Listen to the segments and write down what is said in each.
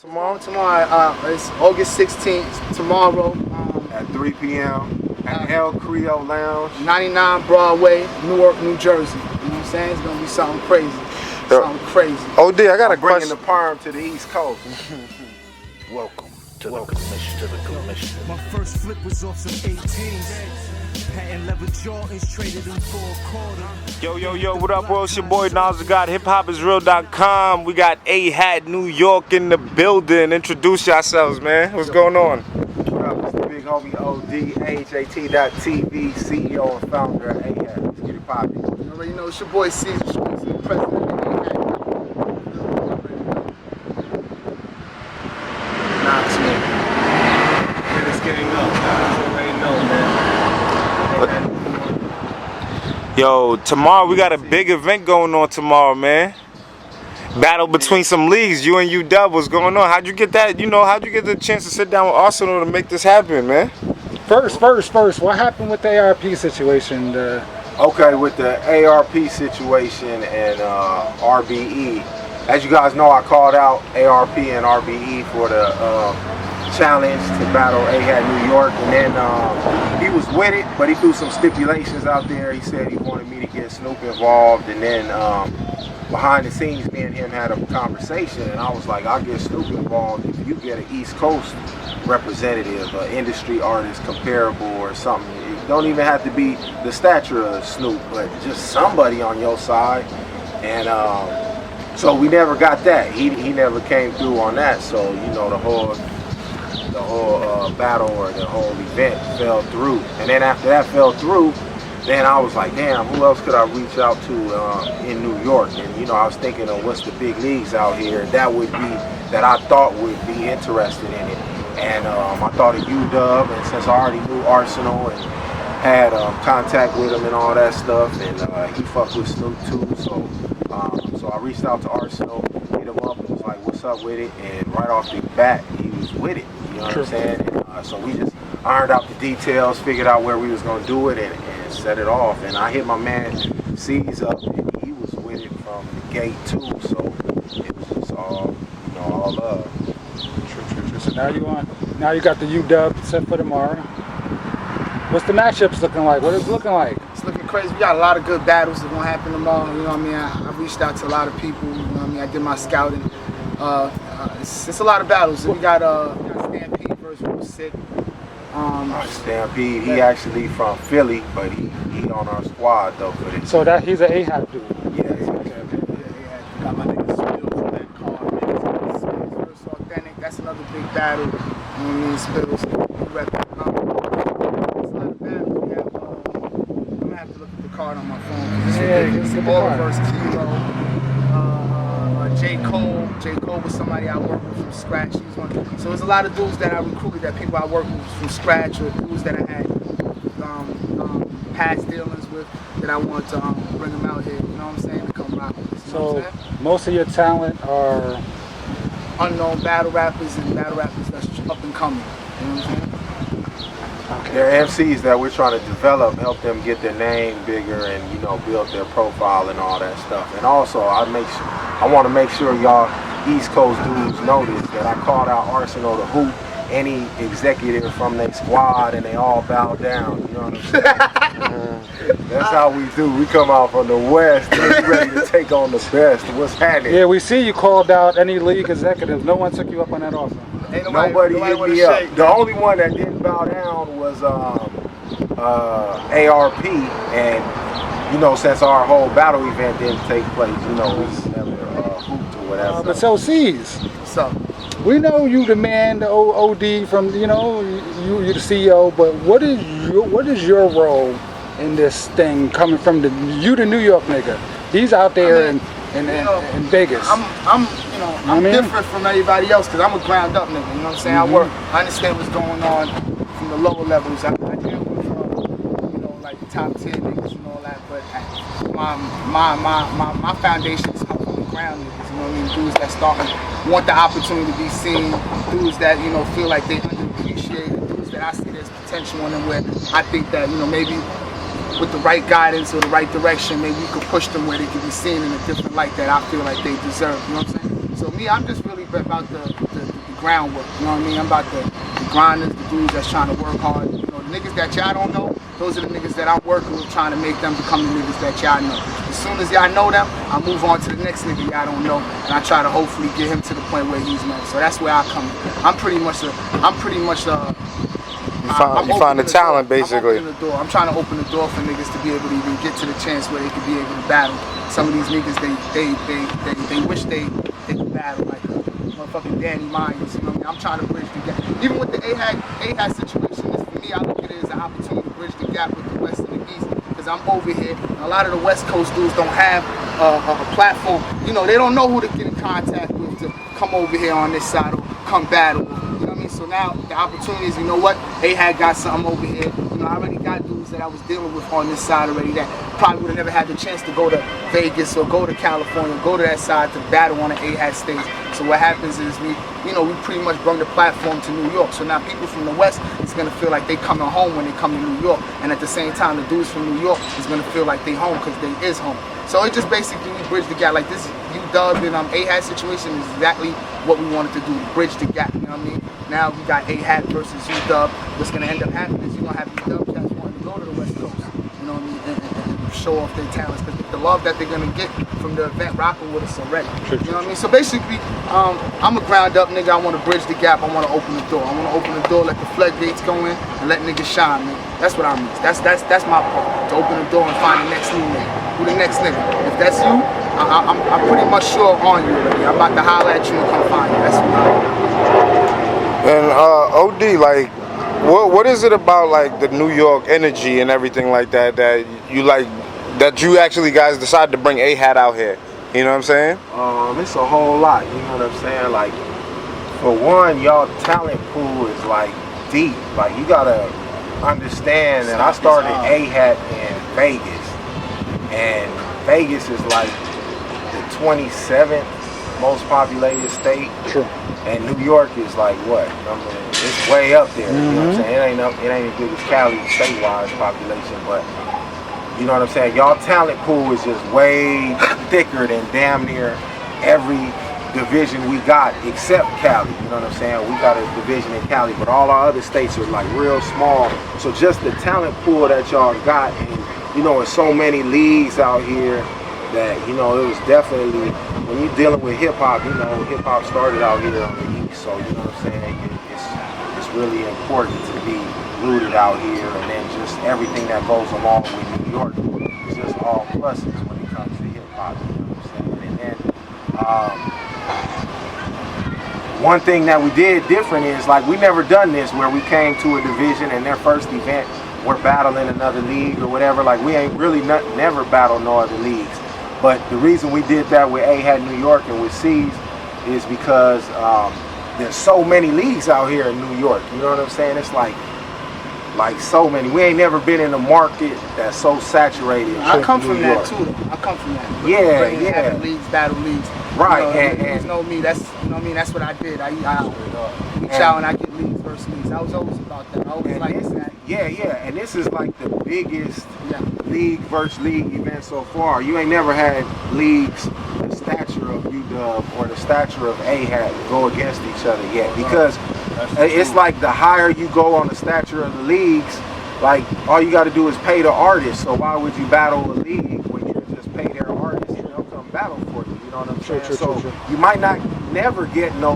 Tomorrow, it's August 16th. Tomorrow at 3 p.m. at El Creole Lounge, 99 Broadway, Newark, New Jersey. You know what I'm saying? It's gonna be something crazy. Something crazy. OD, I got a bringing question. the perm to the East Coast. Welcome to the commission. My first flip was off some 18s. Patent leather Jordans, traded them for a quarter. Yo, what up, bro? It's your boy Nas the God, hiphopisreal.com. We got AHAT New York in the building. Introduce yourselves, man. What's going on? What up? It's the big homie OD, AHAT.TV, CEO and founder of AHAT. Let's get it poppin'. You already know it's your boy Ceasar Streetz, the president of AHAT. It's getting up, guys. You already know, man. Yo, tomorrow we got a big event going on tomorrow, man. Battle between some leagues, you and UDubb. What's going on? How'd you get that? How'd you get the chance to sit down with Arsenal to make this happen, man? First, what happened with the ARP situation? Okay, with the ARP situation and RBE, as you guys know, I called out ARP and RBE for the challenge to battle AHAT New York, and then he was with it, but he threw some stipulations out there. He said he wanted me to get Snoop involved, and then behind the scenes, me and him had a conversation, and I was like, I'll get Snoop involved if you get an East Coast representative, an industry artist comparable or something. It don't even have to be the stature of Snoop, but just somebody on your side. And so we never got that. He never came through on that. So the whole battle or the whole event fell through. And then after that fell through, then I was like, damn, who else could I reach out to in New York? And I was thinking of what's the big leagues out here that I thought would be interested in it. And I thought of UDubb, and since I already knew Arsenal and had contact with him and all that stuff, and he fucked with Snoop too, so I reached out to Arsenal, hit him up, and was like, what's up with it? And right off the bat, he was with it, you know what I'm saying? And, so we just ironed out the details, figured out where we was gonna do it, and set it off. And I hit my man C's up, and he was with it from the gate too, so it was just all love. True. So now you got the UDubb set for tomorrow. What's the matchups looking like? What is it looking like? It's looking crazy. We got a lot of good battles that are gonna happen tomorrow. You know what I mean? I reached out to a lot of people. You know what I mean? I did my scouting. It's a lot of battles. We got Stampede versus Real Sick. Stampede. He actually from Philly, but he on our squad though for this. So he's an AHAT dude. Yeah. Got my nigga Spills on that card, man. Spills versus Authentic. That's another big battle. You know what I mean? Spills. There's a lot of battles. We have, I'm gonna have to look at the card on my phone. It's Ceasar versus C.E.O. J. Cole was somebody I worked with from scratch. He was one. So there's a lot of dudes that I recruited, that people I worked with from scratch, or dudes that I had past dealings with, that I wanted to bring them out here. You know what I'm saying? To come rock with us. So most of your talent are unknown battle rappers and battle rappers that's up and coming. You know what I'm saying? okay. They're MCs that we're trying to develop, help them get their name bigger, and build their profile and all that stuff. And also, I want to make sure y'all East Coast dudes know this, that I called out Arsenal to hoop any executive from their squad, and they all bow down. You know what I'm saying? That's how we do. We come out from the West and we're ready to take on the best. What's happening? Yeah, we see you called out any league executives. No one took you up on that offer. Nobody hit me up. The only one that didn't bow down was ARP, and since our whole battle event didn't take place, we never hooped or whatever. But so C's. So we know you the man, the OD from you the CEO. But what is your role in this thing coming from the New York nigga? He's out there in Vegas. I'm different from everybody else because I'm a ground up nigga. You know what I'm saying? I understand what's going on from the lower levels. I deal with like the top 10 niggas and all that. But my foundation is up on the ground niggas. You know what I mean? Dudes that want the opportunity to be seen. Dudes that feel like they underappreciated. Dudes that I see there's potential in them, where I think that maybe with the right guidance or the right direction, maybe you could push them where they can be seen in a different light that I feel like they deserve. You know what I'm saying? So me, I'm just really about the groundwork. You know what I mean? I'm about the grinders, the dudes that's trying to work hard. You know, the niggas that y'all don't know, those are the niggas that I'm working with, trying to make them become the niggas that y'all know. As soon as y'all know them, I move on to the next nigga y'all don't know, and I try to hopefully get him to the point where he's known. So that's where I come. I'm pretty much You find the talent, basically. I'm trying to open the door for niggas to be able to even get to the chance where they could be able to battle. Some of these niggas, they wish they could battle, like motherfucking Danny Myers. You know what I mean? I'm trying to bridge the gap. Even with the AHAT situation, for me, I look at it as an opportunity to bridge the gap with the West and the East. Because I'm over here, and a lot of the West Coast dudes don't have a platform. You know, they don't know who to get in contact with to come over here on this side or come battle. You know what I mean? So now the opportunity is, you know what? AHAT got something over here. You know, I already got dudes that I was dealing with on this side already that probably would have never had the chance to go to Vegas or go to California, go to that side to battle on an AHAT stage. So what happens is we pretty much bring the platform to New York. So now people from the West is gonna feel like they coming home when they come to New York, and at the same time, the dudes from New York is gonna feel like they home because they is home. So it just basically we bridge the gap. Like this UDubb and AHAT situation is exactly what we wanted to do, bridge the gap. You know what I mean? Now we got AHAT versus UDubb. What's gonna end up happening is you're gonna have UDubb cats wanting to go to the West Coast. You know what I mean? And show off their talents because the love that they're gonna get from the event rocking with us already. You know what I mean? So basically, I'm a ground up nigga. I want to bridge the gap. I want to open the door. I want to open the door, let the floodgates go in, and let niggas shine, man. That's what I mean. That's my part. To open the door and find the next new nigga. Who the next nigga? If that's you, I'm pretty much sure on you already. I'm about to holler at you and come find you. That's what I mean. And OD, like, what is it about like the New York energy and everything like that that you actually guys decided to bring AHAT out here? You know what I'm saying? It's a whole lot. You know what I'm saying? Like, for one, y'all talent pool is like deep. Like, you gotta understand that I started AHAT in Vegas, and Vegas is like the 27th most populated state. True. And New York is like what? I mean, it's way up there. You know what I'm saying? It ain't as big as Cali state-wise population, but you know what I'm saying? Y'all talent pool is just way thicker than damn near every division we got except Cali. You know what I'm saying? We got a division in Cali, but all our other states are like real small. So just the talent pool that y'all got, and you know, in so many leagues out here that, you know, it was definitely, when you're dealing with hip hop, you know, hip hop started out here on the East. So, you know what I'm saying? It's really important to be rooted out here, and then just everything that goes along with New York is just all pluses when it comes to hip hop. You know what I'm saying? And then one thing that we did different is, like, we never done this where we came to a division and their first event we're battling another league or whatever. Like, we ain't really never battled no other leagues. But the reason we did that with AHAT New York and with C's is because there's so many leagues out here in New York. You know what I'm saying? It's like so many. We ain't never been in a market that's so saturated. I come from that too. I come from that. Yeah. Leagues, battle leagues. Right. You know, and know me. That's, you know what I mean. That's what I did. I reach out and I get leagues versus leagues. I was always about that. I always liked that. Yeah. And this is like the biggest league versus league event so far. You ain't never had leagues the stature of UDubb or the stature of AHAT go against each other yet, because it's like the higher you go on the stature of the leagues, like all you got to do is pay the artist. So why would you battle a league when you can just pay their artist and they'll come battle for you? You know what I'm saying? So you might not never get no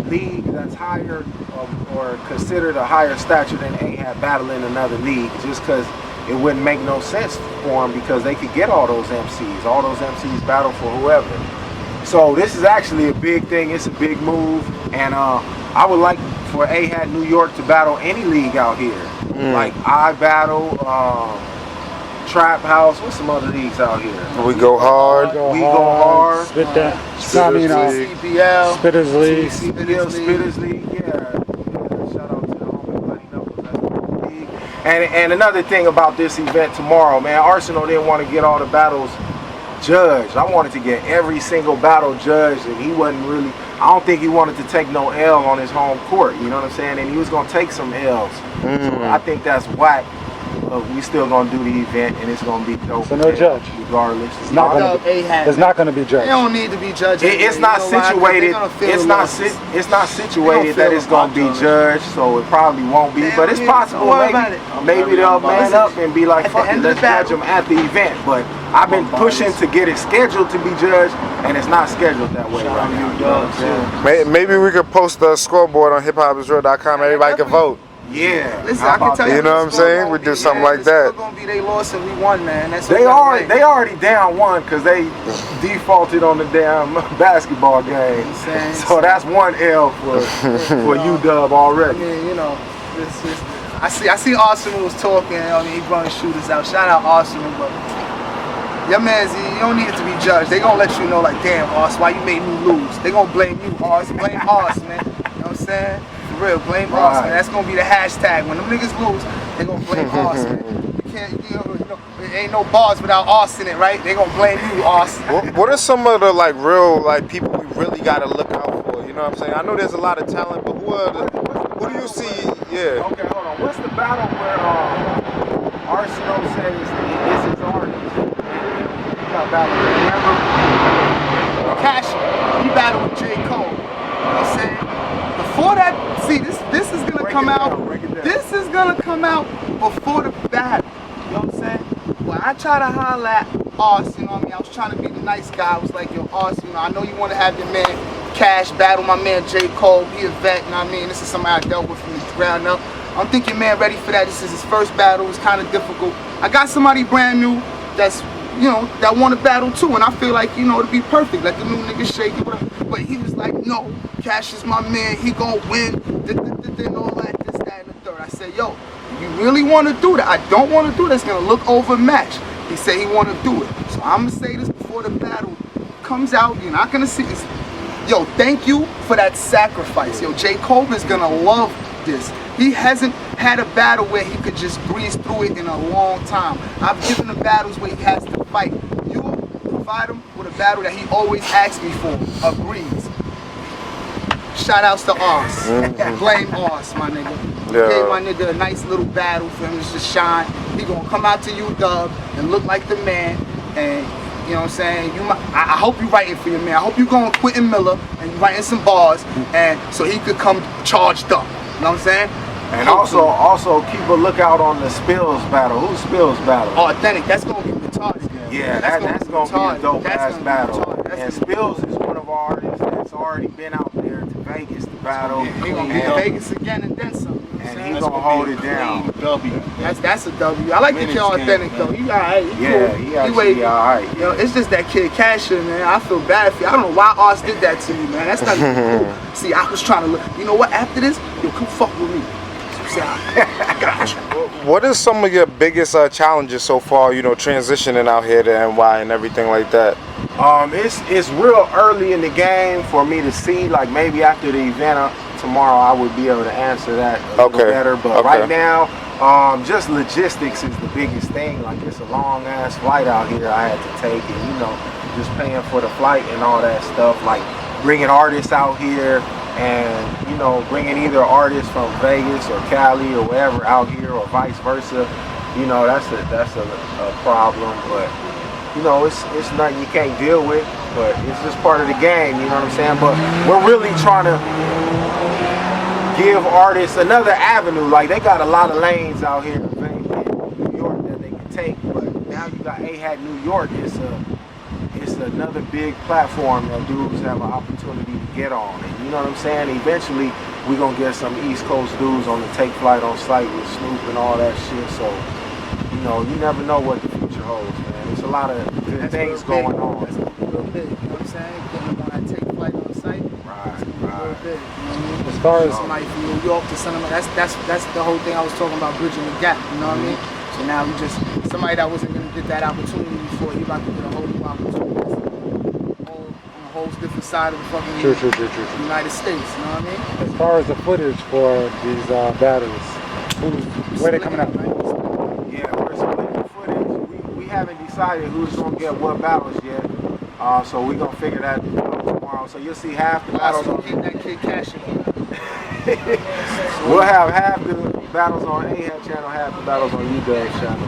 league that's higher or considered a higher stature than AHAT battling another league, just because it wouldn't make no sense for them, because they could get all those MCs. All those MCs battle for whoever. So this is actually a big thing. It's a big move, and I would like for AHAT New York to battle any league out here. Like I battle Trap House. What's some other leagues out here? We go hard. We go hard. Spit that. CBL. Spitters League. Spitters League. Yeah. Shout out to the homie Buddy Knuckles. That's the league. And another thing about this event tomorrow, man, Arsenal didn't want to get all the battles judged. I wanted to get every single battle judged, and he wasn't really, I don't think he wanted to take no L on his home court, you know what I'm saying? And he was going to take some L's. So I think that's whack but we still gonna do the event, and it's gonna be dope. So no judge? Regardless. It's not gonna be, AHAT. it's not gonna be judged. They don't need to be judged. It's You not know why? 'Cause situated. they're gonna feel It's the not. losses. It's not situated feel that it's the gonna be losses. judged, so it probably won't be. They But don't it's need- possible. don't worry about it. Maybe they'll man up and be like, At the "Fuck it, end of let's the judge battle- them at the event." But I've been pushing to get it scheduled to be judged, and it's not scheduled that way right now. You know what I'm saying? Maybe we could post the scoreboard on hiphopisreal.com. Everybody can vote. Yeah. Listen, How I can about tell that? you, You know what I'm it's still saying? gonna We be- do something like it's that. still gonna be they lost and we won, man. That's They what are. They already down one because they defaulted on the damn basketball game. saying? So that's one L for UDubb I already. mean, you know, it's just, I see Arsenal was talking. I mean, he brought shooters out. Shout out Arsenal, but your man's, you don't need it to be judged. They gonna let you know, like, damn, Ars, why you made me lose? They gonna blame you, Ars. Blame Ars, man. You know what I'm saying? For real, blame Ars, man. That's gonna be the hashtag. When them niggas lose, they gonna blame Ars, man. You can't, you know, there ain't no bars without Ars in it, right? They gonna blame you, Ars. What are some of the like real like people we really gotta look out for? You know what I'm saying? I know there's a lot of talent, but who do you see? Yeah. Okay, hold on. What's the battle where Arsenal says this is artist? You got battle, remember? Cash, he battled with J. Cole. You know what I'm saying? Before that, see, this is gonna come out. This is gonna come out before the battle. You know what I'm saying? When I try to holler at Ars, you know what I mean? I was trying to be the nice guy. I was like, yo, Ars, you know, I know you want to have your man Cash battle my man J. Cole. He a vet, you know what I mean? This is somebody I dealt with from the ground up. I don't think your man ready for that. This is his first battle. It's kind of difficult. I got somebody brand new that's, you know, that want to battle too, and I feel like, you know, it'll be perfect. Let the new nigga shake it, whatever. But he was like, no, Cash is my man. He gonna win. And all that, this, that, and the third. I said, yo, you really want to do that? I don't want to do that. It's gonna look overmatched. He said he want to do it. So I'm gonna say this before the battle comes out. You're not gonna see this. Yo, thank you for that sacrifice. Yo, J. Cole is gonna love this. He hasn't had a battle where he could just breeze through it in a long time. I've given him battles where he has to fight. You provide him with a battle that he always asks me for, a breeze. Shout outs to Ars. Blame Ars, my nigga. Yeah. Gave my nigga a nice little battle for him to just shine. He gonna come out to UDubb and look like the man. And you know what I'm saying? I hope you writing for your man. I hope you going Quentin Miller and you writing some bars, and so he could come charged up. You know what I'm saying? And also keep a lookout on the Spills battle. Who's Spills battle? Authentic. That's gonna be retarded. Yeah, that's gonna be a dope ass battle. That's And Spills is one of our artists that's already been out there to Vegas to battle. He gonna be in Vegas again and then some. And he's gonna hold it down. That's a W. I like the kid Authentic though. He alright. He Yeah, cool. he actually alright. You know, it's just that kid Casher, man. I feel bad for you. I don't know why Ars did that to me, man. That's not even cool. See, I was trying to look. You know what? After this, yo, come fuck with me. See, I got you. What is some of your biggest challenges so far? You know, transitioning out here to NY and everything like that. It's real early in the game for me to see. Like maybe after the event tomorrow, I would be able to answer that a little better. But right now, just logistics is the biggest thing. Like it's a long ass flight out here I had to take, and you know, just paying for the flight and all that stuff. Like bringing artists out here, and you know, bringing either artists from Vegas or Cali or wherever out here, or vice versa. You know, that's a problem, but you know, it's nothing you can't deal with, but it's just part of the game, you know what I'm saying? But we're really trying to give artists another avenue. Like they got a lot of lanes out here in New York that they can take, but now you got AHAT New York. It's another big platform that dudes have an opportunity to get on. And you know what I'm saying? Eventually, we're gonna get some East Coast dudes on the take flight on site with Snoop and all that shit. So, you know, you never know what the future holds, man. There's a lot of good things going on. That's gonna be real big. You know what I'm saying? Getting them on that take flight on site. Right, Real big. You know what I mean? As far as somebody from New York to something like that's the whole thing I was talking about, bridging the gap. You know what I mean? So now we just somebody that wasn't gonna get that opportunity before, he about to get a whole new opportunity. On a whole different side of the fucking United States. You know what I mean? As far as the footage for these battles, where they coming out? Yeah, we're splitting the footage. We haven't decided who's gonna get what battles yet. So we're gonna figure that out tomorrow. So you'll see half the battles. Also, keep that kid Cash in. We'll have half the battles on AHAT channel, half the battles on UDubb's channel.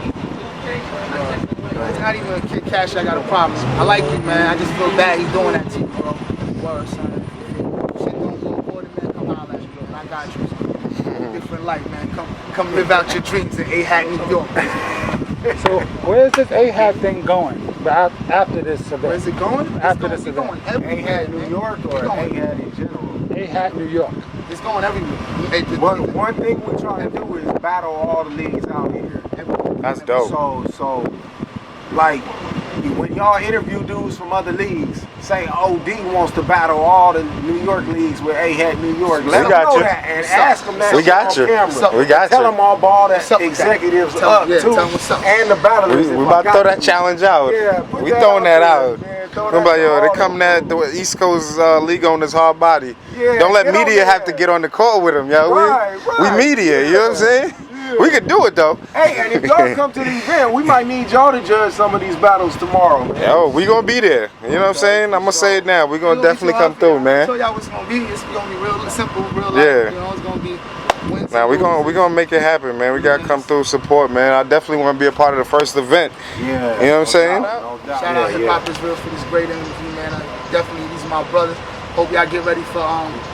It's not even a Kid Cash I got a problem. I like you, man. I just feel bad he's doing that to you, bro. Word, son. Shit don't go according, man. Come holler at you, bro. I got you. Different life, man. Come live out your dreams in AHAT, New York. So where's this AHAT thing going after this event? Where's it going? After this event. Going everywhere, AHAT New York or AHAT in general? AHAT New York. It's going everywhere. One thing we try to do is battle all the leagues out here. That's dope. So, like, when y'all interview dudes from other leagues, say OD wants to battle all the New York leagues with AHAT New York. Let them know that and ask them that We got you. on camera. We got Tell you. them all ball that executives up too, tell them what's up. and the battlers. We about to throw that challenge out. Yeah, put we that throwing out that there, out. man. Throw Remember, that yo, to they all coming the at the East Coast league on his hard body. Yeah, Don't let get on media have there. to get on the court with him, yo. Right, We right. media, you know what I'm saying? We could do it though. Hey, and if y'all come to the event, we might need y'all to judge some of these battles tomorrow, man. Yo, we gonna be there. You know what I'm saying? I'm gonna say it now. We gonna definitely come through, man. Show y'all what's gonna be. It's gonna be real simple, real life. Yeah. You know, it's gonna be wins. Now we gonna make it happen, man. We gotta come through support, man. I definitely want to be a part of the first event. Yeah. You know what I'm saying? No doubt. Shout out hiphopisreal for this great interview, man. Definitely, these are my brothers. Hope y'all get ready for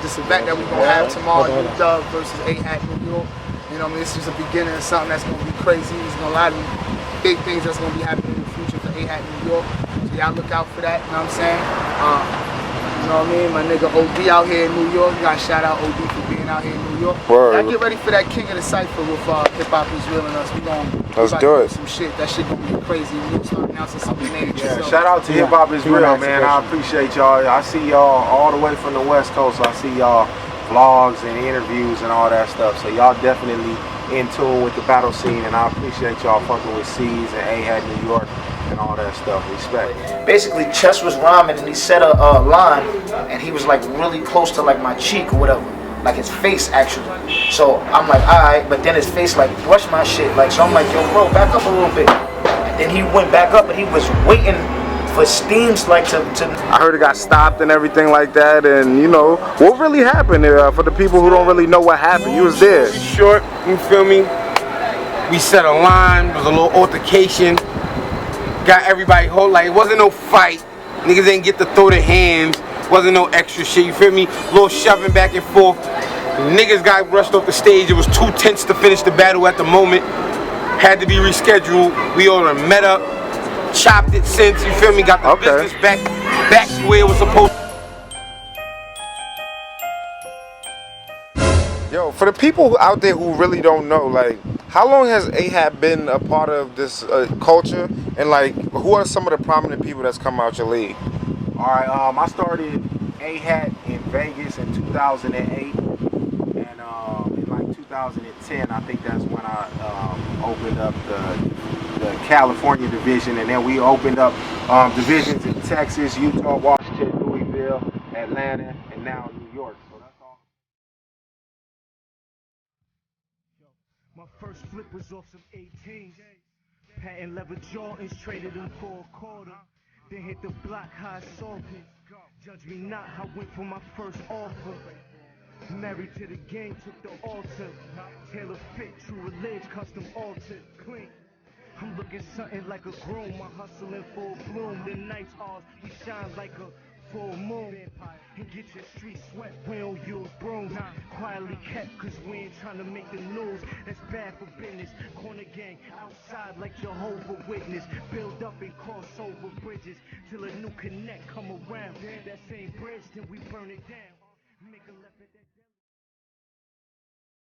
this event that we gonna have tomorrow. Dubb versus AHAT New York. You know, I mean, it's just a beginning of something that's gonna be crazy. There's gonna be a lot of big things that's gonna be happening in the future for AHAT New York. So y'all look out for that. You know what I'm saying? You know what I mean? My nigga OD out here in New York. You gotta shout out OD for being out here in New York. Word. Y'all get ready for that King of the Cypher with hiphopisreal and us. Let's do it. Some shit. That shit gonna be crazy. We gonna start announcing some names. Yeah, shout out to Hip Hop is Real, man. I appreciate y'all. I see y'all all the way from the West Coast. I see y'all vlogs and interviews and all that stuff. So y'all definitely in tune with the battle scene, and I appreciate y'all fucking with C's and AHAT New York and all that stuff. Respect. Basically, Chess was rhyming and he said a line, and he was like really close to like my cheek or whatever, like his face actually. So I'm like, alright, but then his face like brushed my shit, like, so I'm like, yo bro, back up a little bit. And then he went back up and he was waiting for Steams like to I heard it got stopped and everything like that, and you know what really happened for the people who don't really know what happened. You was there. Short, you feel me? We set a line, there was a little altercation, got everybody hold, like it wasn't no fight. Niggas didn't get to throw their hands, wasn't no extra shit, you feel me? Little shoving back and forth. Niggas got rushed off the stage. It was too tense to finish the battle at the moment. Had to be rescheduled. We all done met up, chopped it since, you feel me? Got the business back to where it was supposed to. Yo, for the people out there who really don't know, like, how long has AHAT been a part of this culture, and like, who are some of the prominent people that's come out your league? All right, I started AHAT in Vegas in 2008, and in like 2010, I think that's when I opened up the California division, and then we opened up divisions in Texas, Utah, Washington, Louisville, Atlanta, and now New York. So that's all. My first flip was off some 18s. Patent leather Jordans, traded them for a quarter. Then hit the block high salted. Judge me not, I went for my first offer. Married to the game, took the altar. Tailor fit, true religion, custom altered, clean. I'm looking something like a groom, I hustle in full bloom. The nights ours, we shine like a full moon. And get your street sweat, we don't use brooms. Quietly kept, cause we ain't trying to make the news. That's bad for business. Corner gang, outside like Jehovah Witness. Build up and cross over bridges, till a new connect come around. That same bridge, then we burn it down. Make a left at that